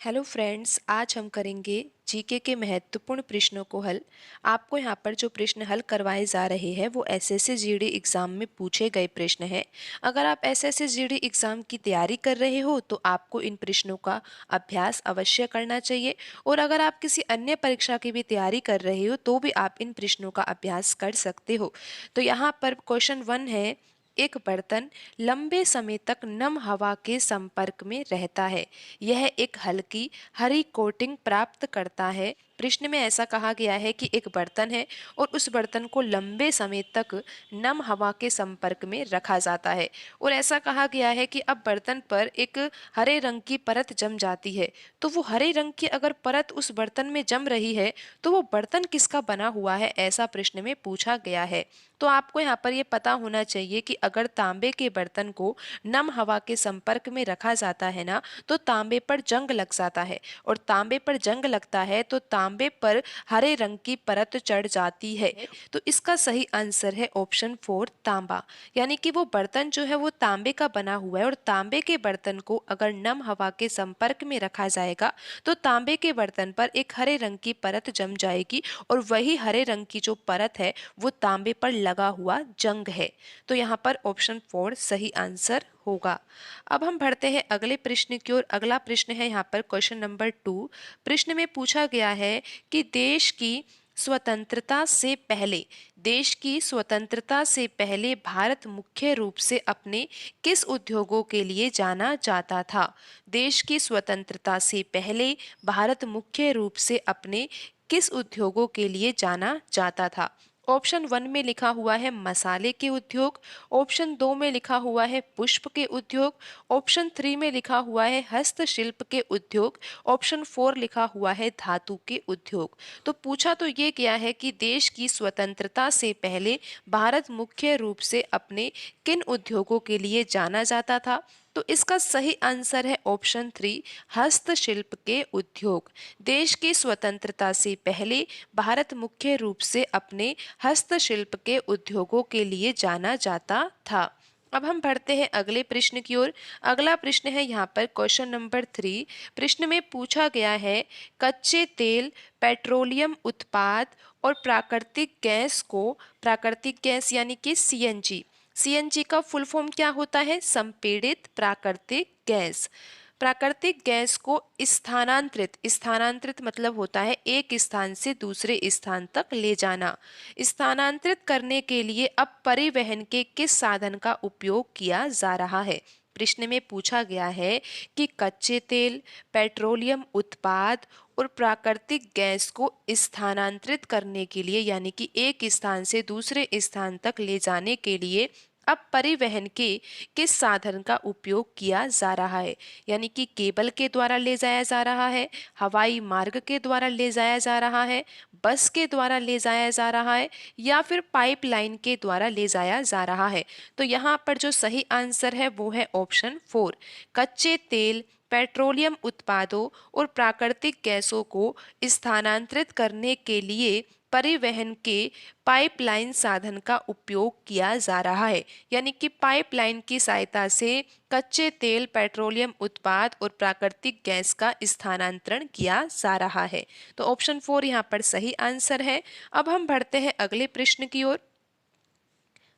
Hello friends, आज हम करेंगे जीके के महत्वपूर्ण प्रश्नों को हल। आपको यहाँ पर जो प्रश्न हल करवाए जा रहे हैं वो एसएससी जीडी एग्ज़ाम में पूछे गए प्रश्न हैं। अगर आप एसएससी जीडी एग्ज़ाम की तैयारी कर रहे हो तो आपको इन प्रश्नों का अभ्यास अवश्य करना चाहिए, और अगर आप किसी अन्य परीक्षा की भी तैयारी कर रहे हो तो भी आप इन प्रश्नों का अभ्यास कर सकते हो। तो यहाँ पर क्वेश्चन 1 है, एक बर्तन लंबे समय तक नम हवा के संपर्क में रहता है। यह एक हल्की हरी कोटिंग प्राप्त करता है। प्रश्न में ऐसा कहा गया है कि एक बर्तन है और उस बर्तन को लंबे समय तक नम हवा के संपर्क में रखा जाता है, और ऐसा कहा गया है कि अब बर्तन पर एक हरे रंग की परत जम जाती है। तो वो हरे रंग की अगर परत उस बर्तन में जम रही है तो वो बर्तन किसका बना हुआ है, ऐसा प्रश्न में पूछा गया है। तो आपको यहाँ पर ये पता होना चाहिए कि अगर तांबे के बर्तन को नम हवा के संपर्क में रखा जाता है ना, तो तांबे पर जंग लग जाता है, और तांबे पर जंग लगता है तो तांबे पर हरे रंग की परत चढ़ जाती है। तो इसका सही आंसर है ऑप्शन 4 तांबा। यानी कि वो बर्तन जो है वो तांबे का बना हुआ है, और तांबे के बर्तन को अगर नम हवा के संपर्क में रखा जाएगा तो तांबे के बर्तन पर एक हरे रंग की परत जम जाएगी, और वही हरे रंग की जो परत है वो तांबे पर लगा हुआ जंग है। तो यहाँ पर ऑप्शन 4 सही आंसर होगा। अब हम बढ़ते हैं अगले प्रश्न की ओर। अगला प्रश्न है यहाँ पर क्वेश्चन नंबर 2। प्रश्न में पूछा गया है कि देश की स्वतंत्रता से पहले भारत मुख्य रूप से अपने किस उद्योगों के लिए जाना जाता था। देश की स्वतंत्रता से पहले भारत मुख्य रूप से अपने किस उद्योगों के लिए जाना जाता था। ऑप्शन 1 में लिखा हुआ है मसाले के उद्योग, ऑप्शन 2 में लिखा हुआ है पुष्प के उद्योग, ऑप्शन 3 में लिखा हुआ है हस्तशिल्प के उद्योग, ऑप्शन 4 लिखा हुआ है धातु के उद्योग। तो पूछा तो ये गया है कि देश की स्वतंत्रता से पहले भारत मुख्य रूप से अपने किन उद्योगों के लिए जाना जाता था। तो इसका सही आंसर है ऑप्शन 3 हस्तशिल्प के उद्योग। देश की स्वतंत्रता से पहले भारत मुख्य रूप से अपने हस्तशिल्प के उद्योगों के लिए जाना जाता था। अब हम बढ़ते हैं अगले प्रश्न की ओर। अगला प्रश्न है यहाँ पर क्वेश्चन नंबर 3। प्रश्न में पूछा गया है कच्चे तेल, पेट्रोलियम उत्पाद और प्राकृतिक गैस यानी कि सीएनजी। सीएनजी का फुल फॉर्म क्या होता है? संपीड़ित प्राकृतिक गैस। प्राकृतिक गैस को स्थानांतरित मतलब होता है एक स्थान से दूसरे स्थान तक ले जाना। स्थानांतरित करने के लिए अब परिवहन के किस साधन का उपयोग किया जा रहा है? प्रश्न में पूछा गया है कि कच्चे तेल, पेट्रोलियम उत्पाद और प्राकृतिक गैस को स्थानांतरित करने के लिए यानी कि एक स्थान से दूसरे स्थान तक ले जाने के लिए अब परिवहन के किस साधन का उपयोग किया जा रहा है? यानी कि केबल के द्वारा ले जाया जा रहा है, हवाई मार्ग के द्वारा ले जाया जा रहा है, बस के द्वारा ले जाया जा रहा है, या फिर पाइपलाइन के द्वारा ले जाया जा रहा है। तो यहाँ पर जो सही आंसर है वो है ऑप्शन 4 कच्चे तेल, पेट्रोलियम उत्पादों और प्राकृतिक गैसों को स्थानांतरित करने के लिए परिवहन के पाइपलाइन साधन का उपयोग किया जा रहा है। यानी कि पाइपलाइन की सहायता से कच्चे तेल, पेट्रोलियम उत्पाद और प्राकृतिक गैस का स्थानांतरण किया जा रहा है। तो ऑप्शन 4 यहाँ पर सही आंसर है। अब हम बढ़ते हैं अगले प्रश्न की ओर।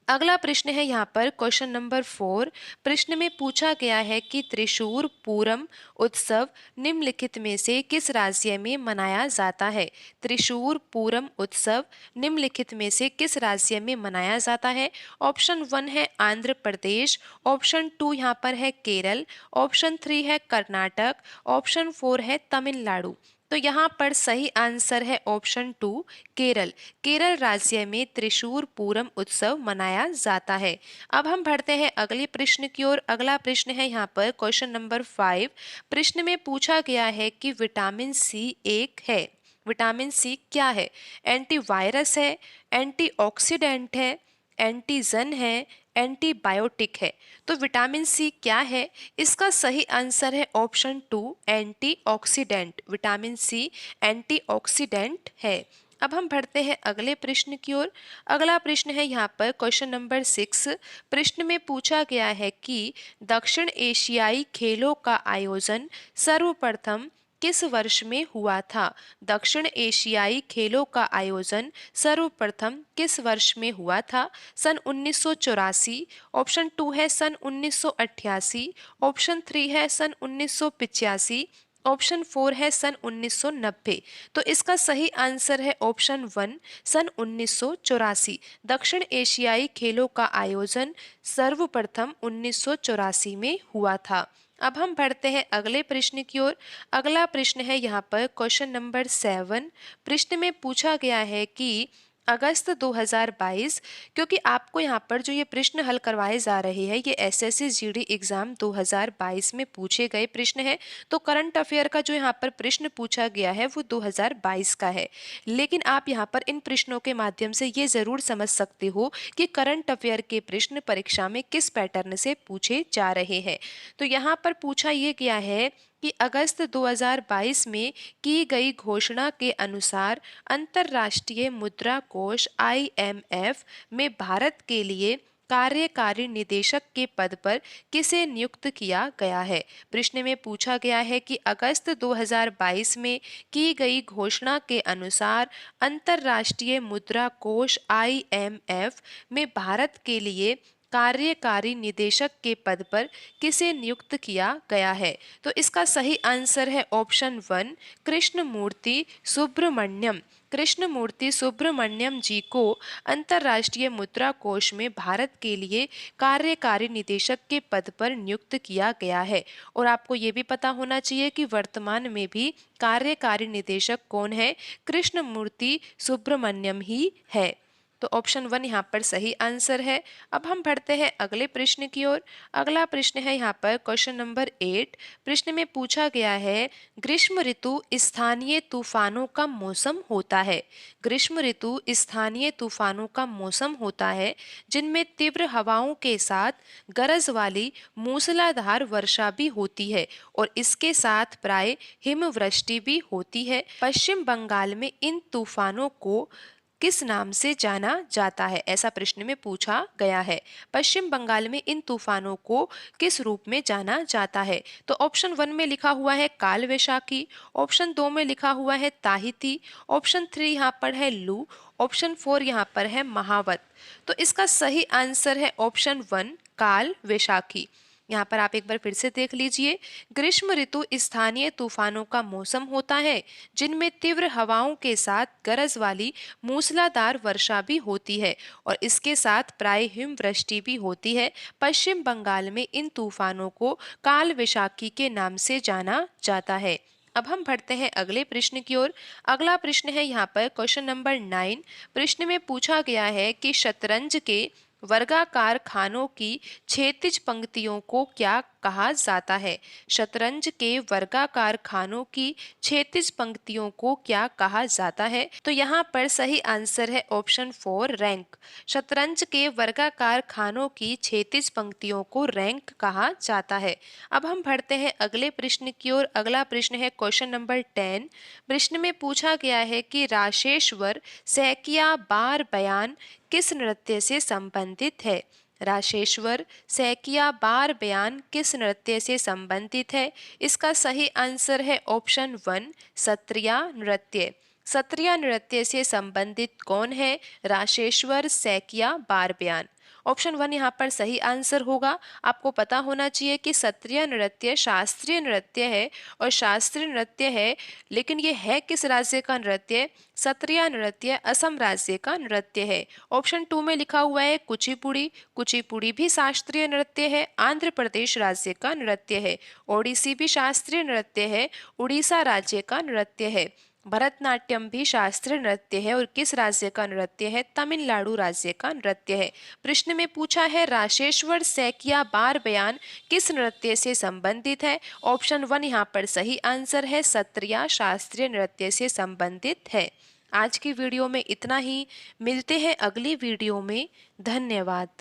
अगला प्रश्न है यहाँ पर क्वेश्चन नंबर 4। प्रश्न में पूछा गया है कि त्रिशूर पूरम उत्सव निम्नलिखित में से किस राज्य में मनाया जाता है? त्रिशूर पूरम उत्सव निम्नलिखित में से किस राज्य में मनाया जाता है? ऑप्शन 1 है आंध्र प्रदेश, ऑप्शन 2 यहाँ पर है केरल, ऑप्शन 3 है कर्नाटक, ऑप्शन 4 है तमिलनाडु। तो यहाँ पर सही आंसर है ऑप्शन 2 केरल। केरल राज्य में त्रिशूर पूरम उत्सव मनाया जाता है। अब हम बढ़ते हैं अगले प्रश्न की ओर। अगला प्रश्न है यहाँ पर क्वेश्चन नंबर 5। प्रश्न में पूछा गया है कि विटामिन सी एक है। विटामिन सी क्या है? एंटीवायरस है, एंटीऑक्सीडेंट है, एंटीजन है, एंटीबायोटिक है। तो विटामिन सी क्या है? इसका सही आंसर है option 2 antioxidant. Vitamin C antioxidant है। अब हम बढ़ते हैं अगले प्रश्न की ओर। अगला प्रश्न है यहाँ पर क्वेश्चन नंबर 6। प्रश्न में पूछा गया है कि दक्षिण एशियाई खेलों का आयोजन सर्वप्रथम किस वर्ष में हुआ था? दक्षिण एशियाई खेलों का आयोजन सर्वप्रथम किस वर्ष में हुआ था? सन 1984। ऑप्शन 2 है सन 1988। ऑप्शन 3 है सन 1985। ऑप्शन 4 है सन 1990। तो इसका सही आंसर है ऑप्शन 1 सन 1984। दक्षिण एशियाई खेलों का आयोजन सर्वप्रथम 1984 में हुआ था। अब हम बढ़ते हैं अगले प्रश्न की ओर। अगला प्रश्न है यहाँ पर क्वेश्चन नंबर 7। प्रश्न में पूछा गया है कि अगस्त 2022, क्योंकि आपको यहाँ पर जो ये प्रश्न हल करवाए जा रहे हैं ये एसएससी जीडी एग्जाम 2022 में पूछे गए प्रश्न है। तो करंट अफेयर का जो यहाँ पर प्रश्न पूछा गया है वो 2022 का है। लेकिन आप यहाँ पर इन प्रश्नों के माध्यम से ये जरूर समझ सकते हो कि करंट अफेयर के प्रश्न परीक्षा में किस पैटर्न से पूछे जा रहे हैं। तो यहाँ पर पूछा ये गया है कि अगस्त 2022 में की गई घोषणा के अनुसार अंतर्राष्ट्रीय मुद्रा कोष IMF में भारत के लिए कार्यकारी निदेशक के पद पर किसे नियुक्त किया गया है? प्रश्न में पूछा गया है कि अगस्त 2022 में की गई घोषणा के अनुसार अंतर्राष्ट्रीय मुद्रा कोष IMF में भारत के लिए कार्यकारी निदेशक के पद पर किसे नियुक्त किया गया है? तो इसका सही आंसर है ऑप्शन 1 कृष्णमूर्ति सुब्रमण्यम। कृष्णमूर्ति सुब्रमण्यम जी को अंतर्राष्ट्रीय मुद्रा कोष में भारत के लिए कार्यकारी निदेशक के पद पर नियुक्त किया गया है। और आपको ये भी पता होना चाहिए कि वर्तमान में भी कार्यकारी निदेशक कौन है? कृष्णमूर्ति सुब्रमण्यम ही है। तो ऑप्शन 1 यहाँ पर सही आंसर है। अब हम बढ़ते हैं अगले प्रश्न की ओर। अगला प्रश्न है यहाँ पर क्वेश्चन नंबर 8। प्रश्न में पूछा गया है ग्रीष्म ऋतु स्थानीय तूफानों का मौसम होता है। ग्रीष्म ऋतु स्थानीय तूफानों का मौसम होता है जिनमें तीव्र हवाओं के साथ गरज वाली मूसलाधार वर्षा भी होती है और इसके साथ प्राय हिमवृष्टि भी होती है। पश्चिम बंगाल में इन तूफानों को किस नाम से जाना जाता है? ऐसा प्रश्न में पूछा गया है। पश्चिम बंगाल में इन तूफानों को किस रूप में जाना जाता है? तो ऑप्शन 1 में लिखा हुआ है काल वैशाखी। ऑप्शन 2 में लिखा हुआ है ताहिती। ऑप्शन 3 यहाँ पर है लू। ऑप्शन 4 यहाँ पर है महावत। तो इसका सही आंसर है ऑप्शन 1 काल वैशाखी। यहाँ पर आप एक बार फिर से देख लीजिए। ग्रीष्म ऋतु स्थानीय तूफानों का मौसम होता है जिनमें तीव्र हवाओं के साथ गरज वाली मूसलाधार वर्षा भी होती है और इसके साथ प्राय हिमवृष्टि भी होती है। पश्चिम बंगाल में इन तूफानों को काल वैशाखी के नाम से जाना जाता है। अब हम बढ़ते हैं अगले प्रश्न की ओर। अगला प्रश्न है यहाँ पर क्वेश्चन नंबर 9। प्रश्न में पूछा गया है कि शतरंज के वर्गाकार खानों की क्षैतिज पंक्तियों को क्या कहा जाता है? शतरंज के वर्गाकार खानों की क्षैतिज पंक्तियों को क्या कहा जाता है? तो यहाँ पर सही आंसर है ऑप्शन 4 रैंक। शतरंज के वर्गाकार खानों की क्षैतिज पंक्तियों को रैंक कहा जाता है। अब हम बढ़ते हैं अगले प्रश्न की ओर। अगला प्रश्न है क्वेश्चन नंबर 10। प्रश्न में पूछा गया है कि राशेश्वर सैकिया बार बयान किस नृत्य से संबंधित है? राशेश्वर सैकिया बार बयान किस नृत्य से संबंधित है? इसका सही आंसर है ऑप्शन 1 सत्रिया नृत्य। सत्रिया नृत्य से संबंधित कौन है? राशेश्वर सैकिया बार बयान। ऑप्शन 1 यहाँ पर सही आंसर होगा। आपको पता होना चाहिए कि सत्रिया नृत्य शास्त्रीय नृत्य है और शास्त्रीय नृत्य है, लेकिन ये है किस राज्य का नृत्य? सत्रिया नृत्य असम राज्य का नृत्य है। ऑप्शन 2 में लिखा हुआ है कुचिपुड़ी। कुचिपुड़ी भी शास्त्रीय नृत्य है, आंध्र प्रदेश राज्य का नृत्य है। ओडिसी भी शास्त्रीय नृत्य है, उड़ीसा राज्य का नृत्य है। भरतनाट्यम भी शास्त्रीय नृत्य है और किस राज्य का नृत्य है? तमिलनाडु राज्य का नृत्य है। प्रश्न में पूछा है राशेश्वर सैकिया बार बयान किस नृत्य से संबंधित है? ऑप्शन 1 यहाँ पर सही आंसर है सत्रिया शास्त्रीय नृत्य से संबंधित है। आज की वीडियो में इतना ही। मिलते हैं अगली वीडियो में। धन्यवाद।